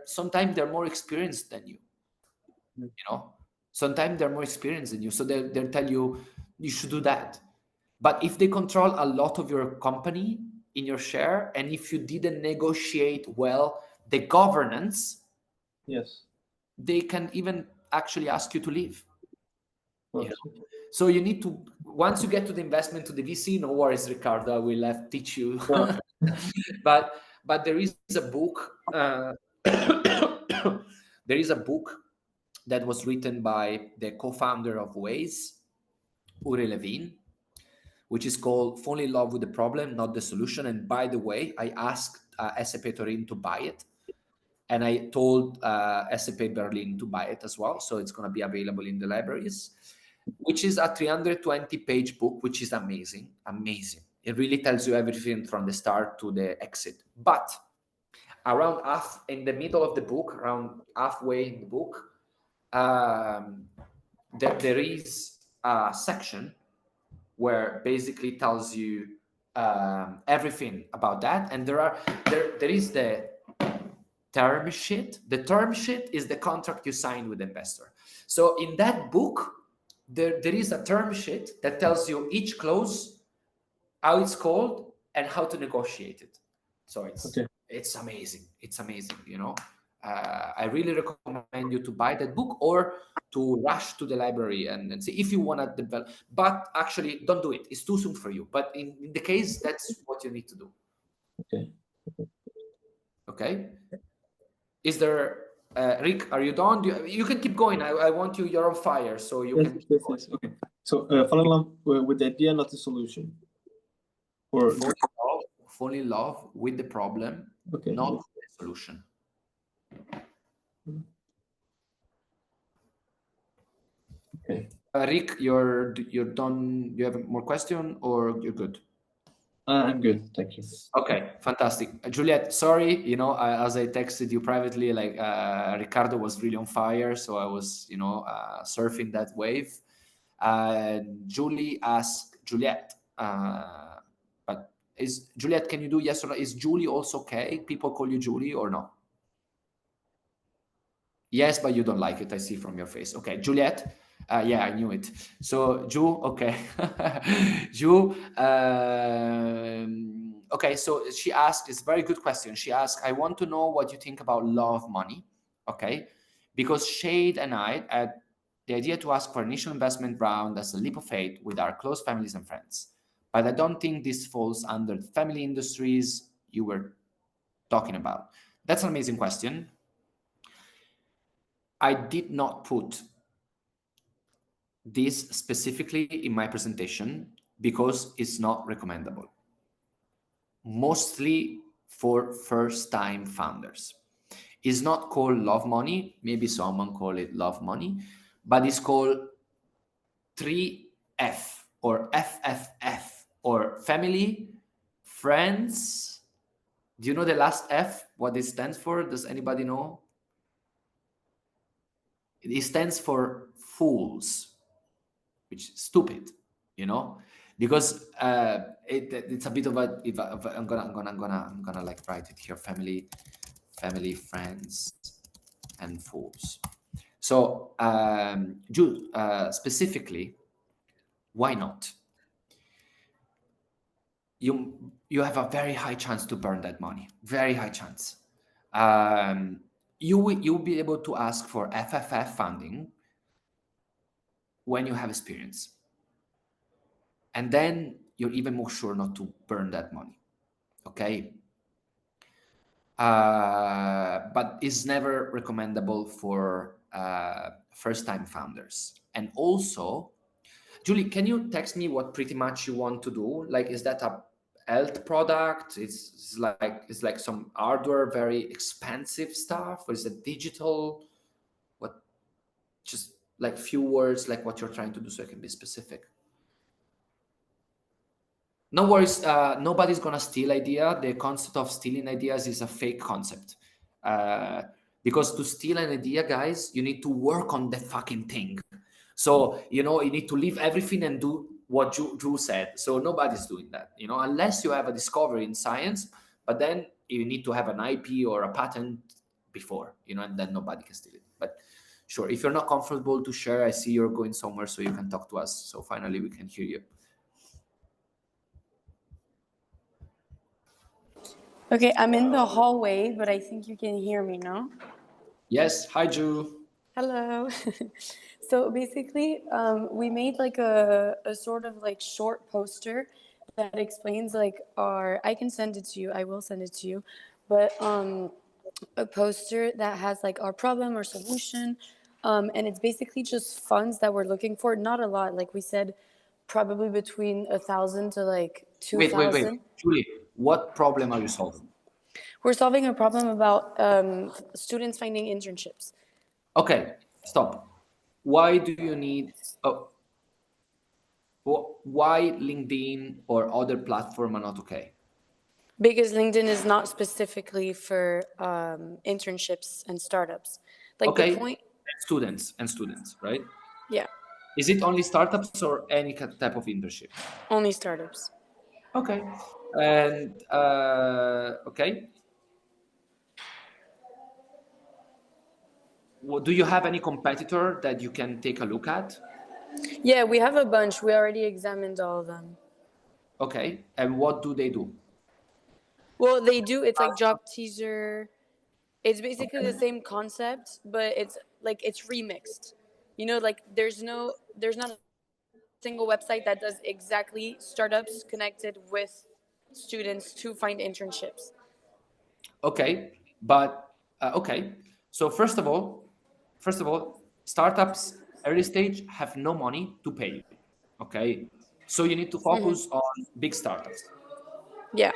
sometimes they're more experienced than you. Sometimes they're more experienced than you, so they'll tell you should do that. But if they control a lot of your company in your share, and if you didn't negotiate well the governance, yes, they can even actually ask you to leave. So you need to, once you get to the investment, to the VC, no worries, Ricardo, I will teach you. But there is a book there is a book that was written by the co-founder of Waze, Uri Levine, which is called Fall in Love with the Problem, Not the Solution. And by the way, I asked SAP Turin to buy it. And I told SAP Berlin to buy it as well. So it's going to be available in the libraries, which is a 320-page book, which is amazing, amazing. It really tells you everything from the start to the exit. But around half, in the middle of the book, around halfway in the book, there is a section where basically tells you everything about that. And there is the term sheet. The term sheet is the contract you sign with the investor. So in that book, there is a term sheet that tells you each clause, how it's called, and how to negotiate it. So it's amazing. It's amazing, you know. I really recommend you to buy that book or to rush to the library and see if you want to develop. But actually, don't do it. It's too soon for you. But in the case, that's what you need to do. Okay. Okay. Is there, Rick, are you done? You can keep going. I want you, you're on fire, so you can keep going. Yes. Okay. So fall in love with the idea, not the solution. Or fall in love with the problem, not the solution. Okay. Rick, you're done. You have more question or you're good? I'm good, thank you. Okay, fantastic. Juliet, sorry, you know, as I texted you privately, like Ricardo was really on fire, so I was, you know, surfing that wave. Julie asked Juliet, but is Juliet, can you do yes or no? Is Julie also okay? People call you Julie or no? Yes, but you don't like it. I see from your face. Okay, Juliet. Yeah, I knew it. So Ju, okay. Ju, okay, so she asked, it's a very good question. She asked, I want to know what you think about love money. Okay, because Shade and I had the idea to ask for initial investment round as a leap of faith with our close families and friends. But I don't think this falls under the family industries you were talking about. That's an amazing question. I did not put this specifically in my presentation because it's not recommendable. Mostly for first-time founders. It's not called love money. Maybe someone call it love money, but it's called 3F or FFF or family, friends. Do you know the last F, what it stands for? Does anybody know? It stands for fools, which is stupid, you know, because it's a bit of a. I'm gonna like write it here: family, friends, and fools. So, specifically, why not? You have a very high chance to burn that money. Very high chance. You'll be able to ask for FFF funding when you have experience. And then you're even more sure not to burn that money. Okay. But it's never recommendable for first-time founders. And also, Julie, can you text me what pretty much you want to do? Like, is that a health product? It's like some hardware, very expensive stuff, or is it digital? What? Just like few words, like what you're trying to do, so I can be specific. No worries. Nobody's gonna steal idea. The concept of stealing ideas is a fake concept. Because to steal an idea, guys, you need to work on the fucking thing. So, you know, you need to leave everything and do what Drew said. So nobody's doing that, you know, unless you have a discovery in science, but then you need to have an IP or a patent before, you know, and then nobody can steal it. But sure, if you're not comfortable to share, I see you're going somewhere so you can talk to us. So finally we can hear you. Okay, I'm in the hallway, but I think you can hear me now. Yes, hi, Drew. Hello. So basically, we made like a sort of like short poster that explains like I can send it to you, I will send it to you, but a poster that has like our problem or solution. And it's basically just funds that we're looking for. Not a lot, like we said, probably between 1,000 to like Wait, 2,000. Julie, what problem are you solving? We're solving a problem about students finding internships. Okay, stop. Why do you need, why LinkedIn or other platform are not okay? Because LinkedIn is not specifically for internships and startups. Like Okay, the point, students, right? yeah, Is it only startups or any type of internship? only startups. Okay, and okay. Well, do you have any competitor that you can take a look at? Yeah, we have a bunch. We already examined all of them. Okay, and what do they do? Well, they do. It's like job teaser. It's basically the same concept, but it's like it's remixed. You know, like there's not a single website that does exactly startups connected with students to find internships. Okay, but okay. So first of all, startups early stage have no money to pay you. Okay, so you need to focus on big startups. Yeah.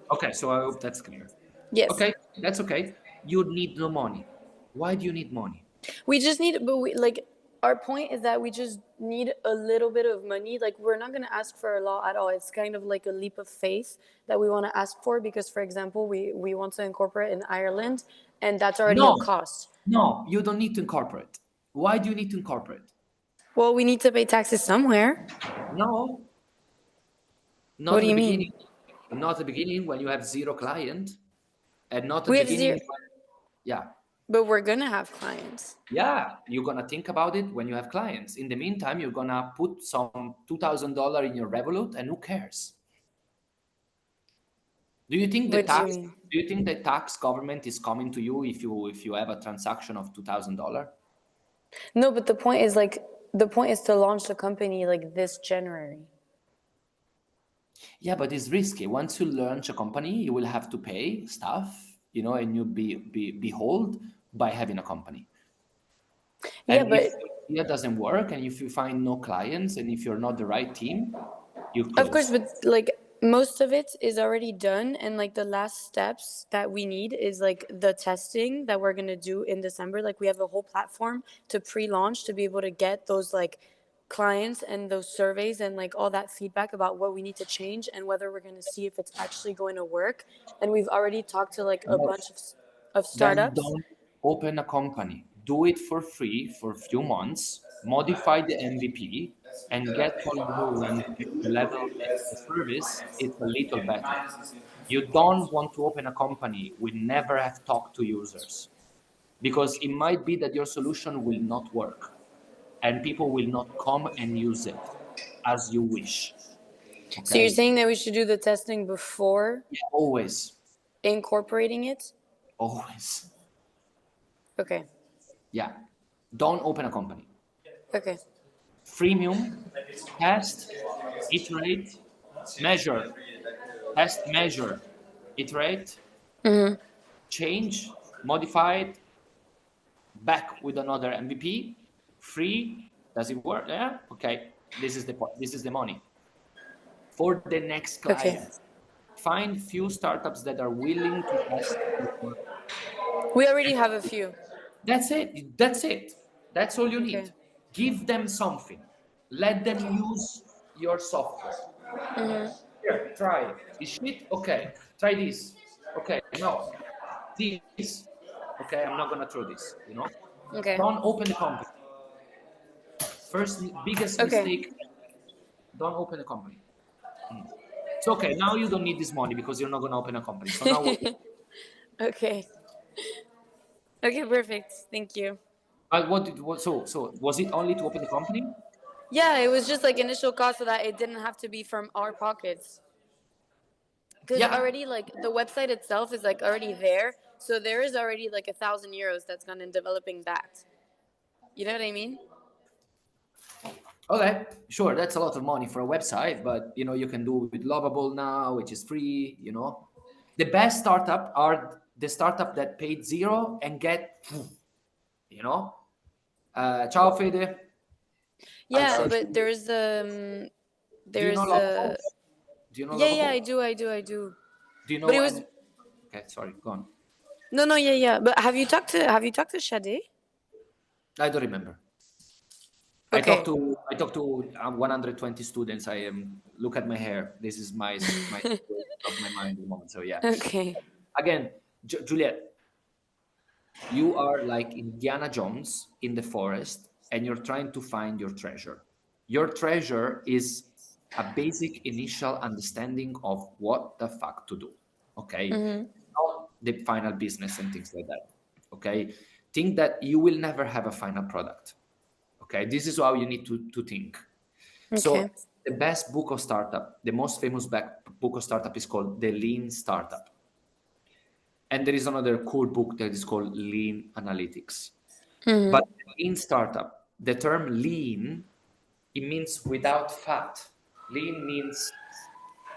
Okay, so I hope that's clear. Yes. Okay, that's okay. You need no money. Why do you need money? We just need, but we like our point is that we just need a little bit of money. Like we're not gonna ask for a lot at all. It's kind of like a leap of faith that we want to ask for because, for example, we want to incorporate in Ireland, and that's already a No, cost. no, you don't need to incorporate. Why do you need to incorporate? Well, we need to pay taxes somewhere. No, What not do at the you beginning. mean? Not at the beginning when you have zero client, and not at We the have beginning. zero, Yeah, but we're gonna have clients. yeah. You're gonna think about it when you have clients. In the meantime, you're gonna put some $2,000 in your Revolut, and who cares? Do you think the What do you tax? mean? Do you think the tax government is coming to you if you have a transaction of $2,000? No, but the point is to launch the company like this January. Yeah, but it's risky. Once you launch a company, you will have to pay stuff, and you be behold by having a company. Yeah, And but if that doesn't work, and if you find no clients, and if you're not the right team, you of course, close. but like most of it is already done, and like the last steps that we need is like the testing that we're gonna do in December. Like we have a whole platform to pre-launch to be able to get those like clients and those surveys and like all that feedback about what we need to change and whether we're gonna see if it's actually going to work. And we've already talked to like a bunch of Then startups. don't open a company. Do it for free for a few months, modify the MVP, and get on board when the level of the service is a little better. You don't want to open a company we never have talked to users, because it might be that your solution will not work and people will not come and use it as you wish. So you're Okay? saying that we should do the testing before Yeah, always, incorporating it? always. Okay. Yeah. Don't open a company. Okay. Freemium, test, iterate, measure, test, measure, iterate, change, modify it, back with another MVP, free. Does it work? Yeah. Okay. This is the this is the money for the next Okay. client. Find few startups that are willing to test. We already have a few. That's it. That's it. That's all you Okay. need. Give them something. Let them use your software. Here, try. Is shit? Okay. Try this. Okay. No. This. Okay. I'm not gonna throw this. Okay. Don't open the company. First, biggest Okay. mistake. Don't open a company. It's okay. Now you don't need this money because you're not gonna open a company. So now, Okay. Okay, perfect. Thank you. so was it only to open the company? Yeah, it was just like initial cost so that it didn't have to be from our pockets. Because Yeah. already like the website itself is like already there. So there is already like €1,000 that's gone in developing that. You know what I mean? Okay, sure. That's a lot of money for a website, but you can do with Lovable now, which is free. The best startup are the startup that paid 0 and get, you know, ciao Fede. Yeah, but there's Do you know a Do you know yeah, Lovable? I do. Do you know? But it was Okay, sorry, go on. no, yeah. But have you talked to Shade? I don't remember. Okay. I talked to 120 students. Look at my hair. This is my of my mind at the moment. So yeah. Okay. Again, Juliet, you are like Indiana Jones in the forest, and you're trying to find your treasure. Your treasure is a basic initial understanding of what the fuck to do. Okay, not the final business and things like that. Okay, think that you will never have a final product. Okay, this is how you need to think. So Okay. the best book of startup, the most famous book of startup is called The Lean Startup. And there is another cool book that is called Lean Analytics. But Lean Startup, the term lean, it means without fat. Lean means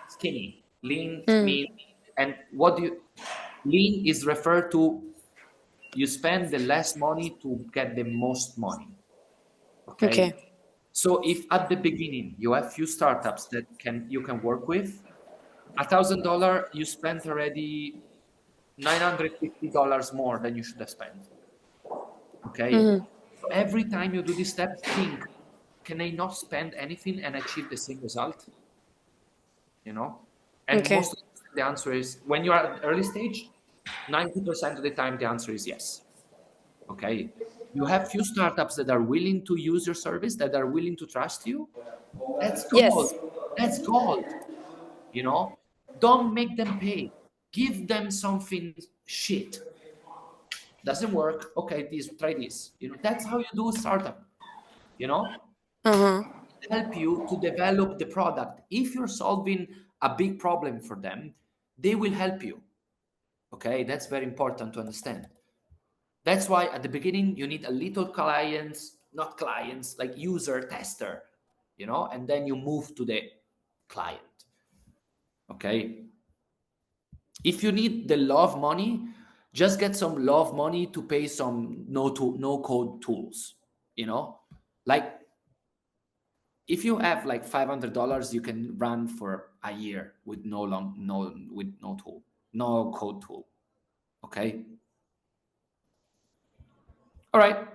skinny. Lean means, and lean is referred to, you spend the less money to get the most money. Okay. So if at the beginning you have few startups that you can work with, $1,000 you spent already $950 more than you should have spent. Okay. So every time you do this step, think, can I not spend anything and achieve the same result? You know? And Okay. most of the answer is, when you are at early stage, 90% of the time the answer is yes. Okay. You have few startups that are willing to use your service, that are willing to trust you. That's gold. Yes. That's gold. You know? Don't make them pay. Give them something shit. Doesn't work. Okay, try this. You know, that's how you do a startup. You know? Help you to develop the product. If you're solving a big problem for them, they will help you. Okay, that's very important to understand. That's why at the beginning you need a little clients, not clients, like user tester, you know, and then you move to the client. Okay. If you need the love money, just get some love money to pay some no code tools, you know, like if you have like $500, you can run for a year with no tool, no code tool. Okay. All right.